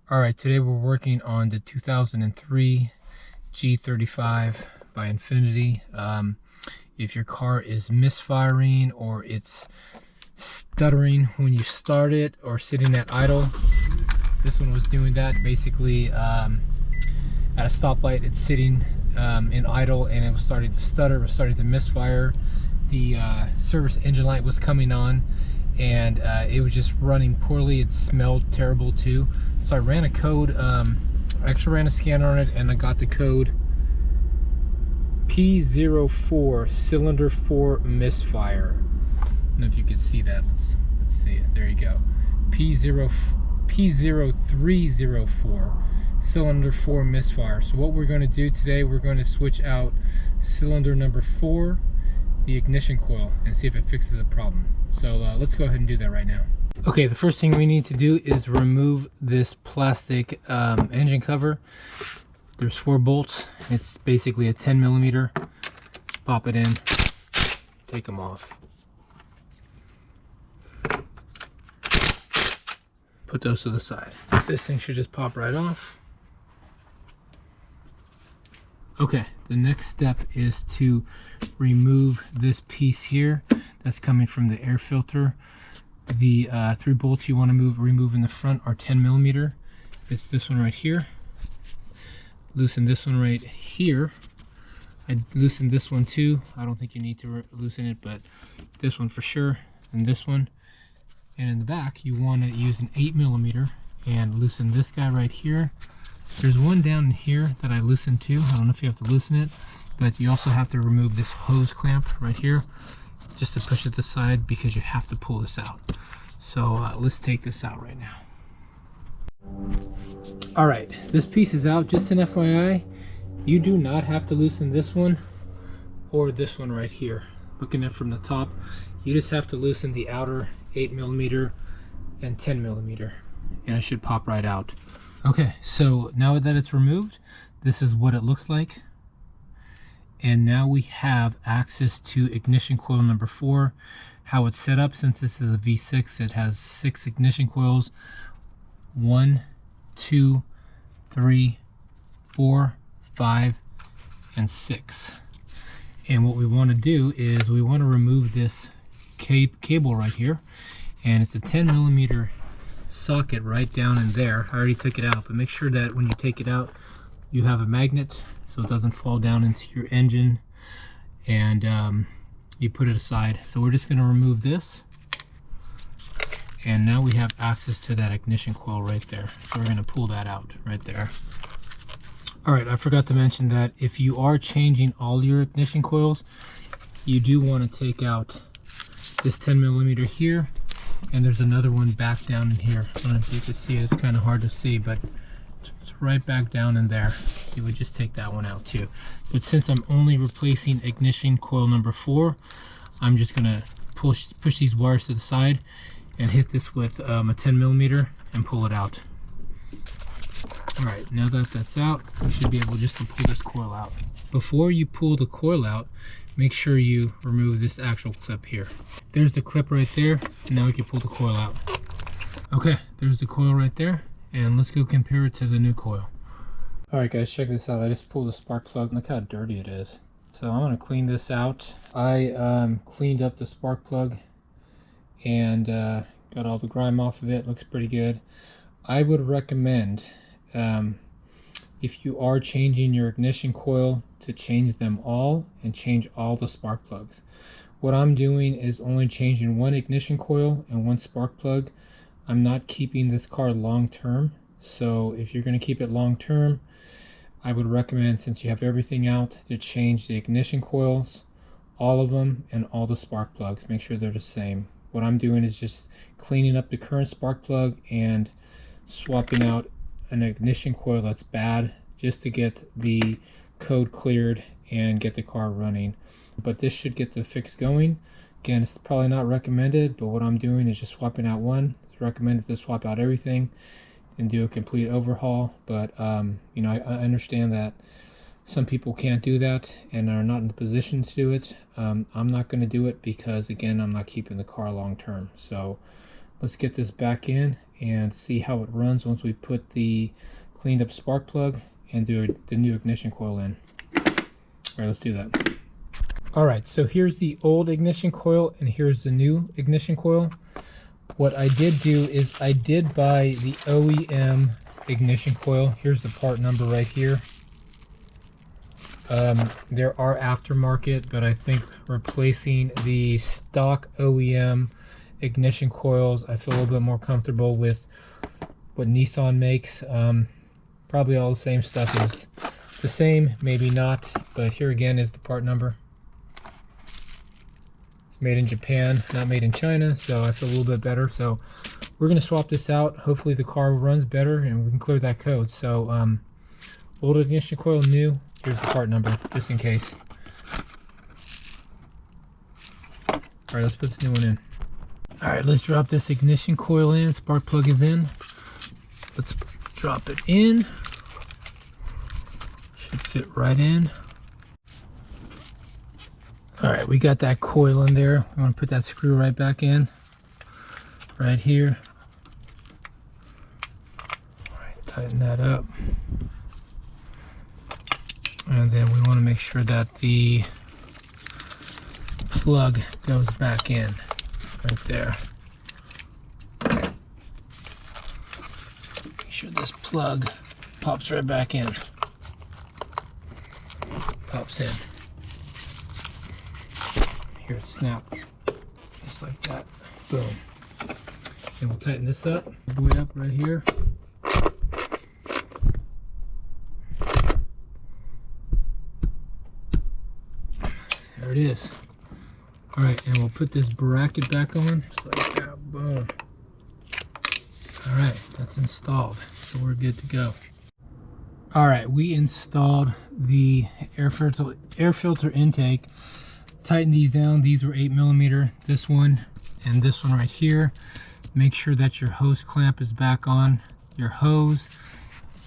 All right, today we're working on the 2003 G35 by Infiniti. If your car is misfiring or it's stuttering when you start it or sitting at idle, this one was doing that. Basically, at a stoplight, it's sitting in idle and it was starting to stutter, it was starting to misfire. The service engine light was coming on and it was just running poorly. It smelled terrible too. So I ran a code, I actually ran a scanner on it, and I got the code P04 cylinder 4 misfire. I don't know if you can see that. Let's see it. There you go. P0304 cylinder 4 misfire. So what we're going to do today, we're going to switch out cylinder number 4, the ignition coil, and see if it fixes the problem. So let's go ahead and do that right now. Okay, the first thing we need to do is remove this plastic engine cover. There's 4 bolts. It's basically a 10 millimeter. Pop it in, take them off. Put those to the side. This thing should just pop right off. Okay, the next step is to remove this piece here that's coming from the air filter. The 3 bolts you want to remove in the front are 10 millimeter. It's this one right here. Loosen this one right here. I loosened this one too. I don't think you need to loosen it, but this one for sure, and this one. And in the back, you want to use an 8 millimeter and loosen this guy right here. There's one down here that I loosened too. I don't know if you have to loosen it, but you also have to remove this hose clamp right here, just to push it aside, because you have to pull this out. So let's take this out right now. All right, this piece is out. Just an FYI, you do not have to loosen this one or this one right here. Looking at it from the top, you just have to loosen the outer 8 millimeter and 10 millimeter, and it should pop right out. Okay, so now that it's removed, this is what it looks like. And now we have access to ignition coil number 4. How it's set up, since this is a V6, it has 6 ignition coils. 1, 2, 3, 4, 5, and 6. And what we want to do is we want to remove this cable right here. And it's a 10 millimeter socket right down in there. I already took it out, but make sure that when you take it out, you have a magnet so it doesn't fall down into your engine, and you put it aside. So we're just going to remove this, and now we have access to that ignition coil right there. So we're going to pull that out right there. All right, I forgot to mention that if you are changing all your ignition coils, you do want to take out this 10 millimeter here, and there's another one back down in here. I don't know if you can see it. It's kind of hard to see, but it's right back down in there. You would just take that one out too. But since I'm only replacing ignition coil number 4, I'm just gonna push these wires to the side and hit this with a 10 millimeter and pull it out. All right, now that that's out, you should be able just to pull this coil out. Before you pull the coil out, make sure you remove this actual clip here. There's the clip right there. Now we can pull the coil out. Okay, there's the coil right there, and let's go compare it to the new coil. All right guys, check this out. I just pulled the spark plug. Look how dirty it is. So I'm gonna clean this out. I cleaned up the spark plug and got all the grime off of it. Looks pretty good. I would recommend, if you are changing your ignition coil, to change them all and change all the spark plugs. What I'm doing is only changing one ignition coil and one spark plug. I'm not keeping this car long term, so if you're going to keep it long term, I would recommend, since you have everything out, to change the ignition coils, all of them, and all the spark plugs. Make sure they're the same. What I'm doing is just cleaning up the current spark plug and swapping out an ignition coil that's bad, just to get the code cleared and get the car running. But this should get the fix going. Again, it's probably not recommended, but what I'm doing is just swapping out one. It's recommended to swap out everything and do a complete overhaul, but you know, I understand that some people can't do that and are not in the position to do it. I'm not going to do it because, again, I'm not keeping the car long term. So let's get this back in and see how it runs once we put the cleaned up spark plug and do the new ignition coil in. All right, let's do that. All right, so here's the old ignition coil and here's the new ignition coil. What I did do is I did buy the OEM ignition coil. Here's the part number right here. There are aftermarket, but I think replacing the stock OEM ignition coils, I feel a little bit more comfortable with what Nissan makes. Probably all the same stuff is the same, maybe not, but here again is the part number. It's made in Japan, not made in China, so I feel a little bit better. So we're going to swap this out. Hopefully the car runs better and we can clear that code. So old ignition coil, new. Here's the part number, just in case. All right, let's put this new one in. All right, let's drop this ignition coil in. Spark plug is in. Let's drop it in. Should fit right in. All right, we got that coil in there. I'm gonna put that screw right back in, right here. All right, tighten that up. And then we want to make sure that the plug goes back in right there. Make sure this plug pops right back in. Pops in. Here it snaps, just like that. Boom. And we'll tighten this up, way up right here. There it is. All right, and we'll put this bracket back on, just like that. Boom. All right, that's installed, so we're good to go. All right, we installed the air filter intake. Tighten these down. These were 8mm. This one and this one right here. Make sure that your hose clamp is back on your hose.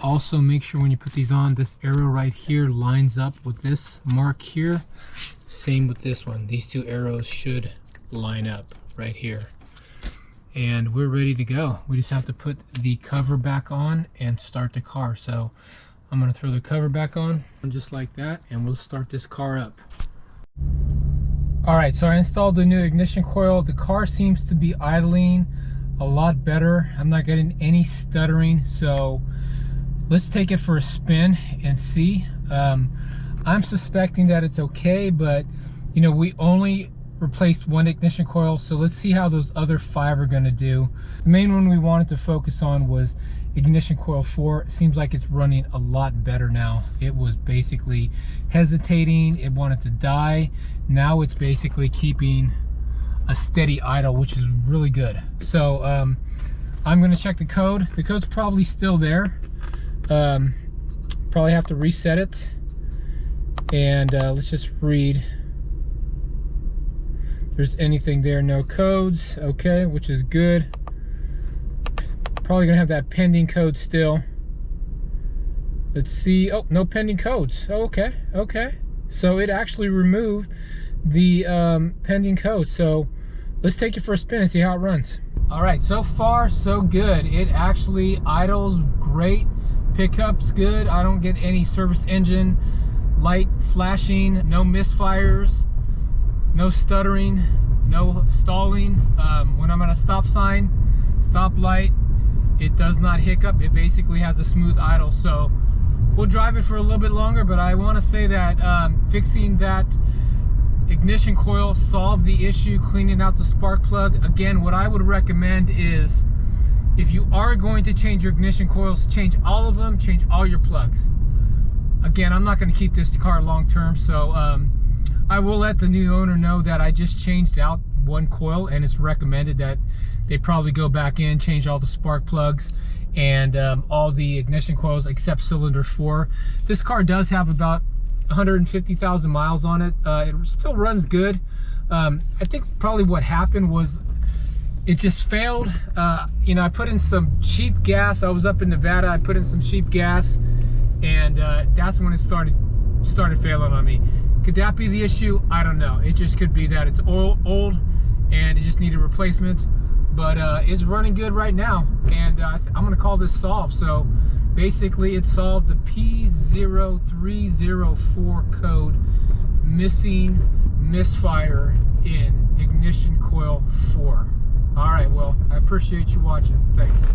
Also make sure when you put these on, this arrow right here lines up with this mark here. Same with this one. These two arrows should line up right here. And we're ready to go. We just have to put the cover back on and start the car. So I'm gonna throw the cover back on just like that, and we'll start this car up. All right, so I installed the new ignition coil. The car seems to be idling a lot better. I'm not getting any stuttering, so let's take it for a spin and see. I'm suspecting that it's okay, but you know, we only replaced one ignition coil, so let's see how those other 5 are going to do. The main one we wanted to focus on was ignition coil 4. It seems like it's running a lot better now. It was basically hesitating, it wanted to die. Now it's basically keeping a steady idle, which is really good. So I'm going to check the code. The code's probably still there. Probably have to reset it, and let's just read if there's anything there. No codes. Okay, which is good. Probably gonna have that pending code still. Let's see. Oh, no pending codes. Oh, okay, so it actually removed the pending code. So let's take it for a spin and see how it runs. All right, so far so good. It actually idles great. Pickup's good. I don't get any service engine light flashing, no misfires, no stuttering, no stalling. When I'm at a stop sign, stoplight, it does not hiccup. It basically has a smooth idle. So we'll drive it for a little bit longer, but I want to say that fixing that ignition coil solved the issue, cleaning out the spark plug. Again, what I would recommend is, if you are going to change your ignition coils, change all of them, change all your plugs. Again, I'm not going to keep this car long term, so I will let the new owner know that I just changed out one coil, and it's recommended that they probably go back in, change all the spark plugs and all the ignition coils except cylinder 4. This car does have about 150,000 miles on it. It still runs good. I think probably what happened was it just failed. You know, I put in some cheap gas. I was up in Nevada. I put in some cheap gas, and that's when it started failing on me. Could that be the issue? I don't know. It just could be that it's old and it just needed replacement. but it's running good right now, and I'm going to call this solved. So basically it solved the P0304 code missing misfire in ignition coil 4. All right, well, I appreciate you watching. Thanks.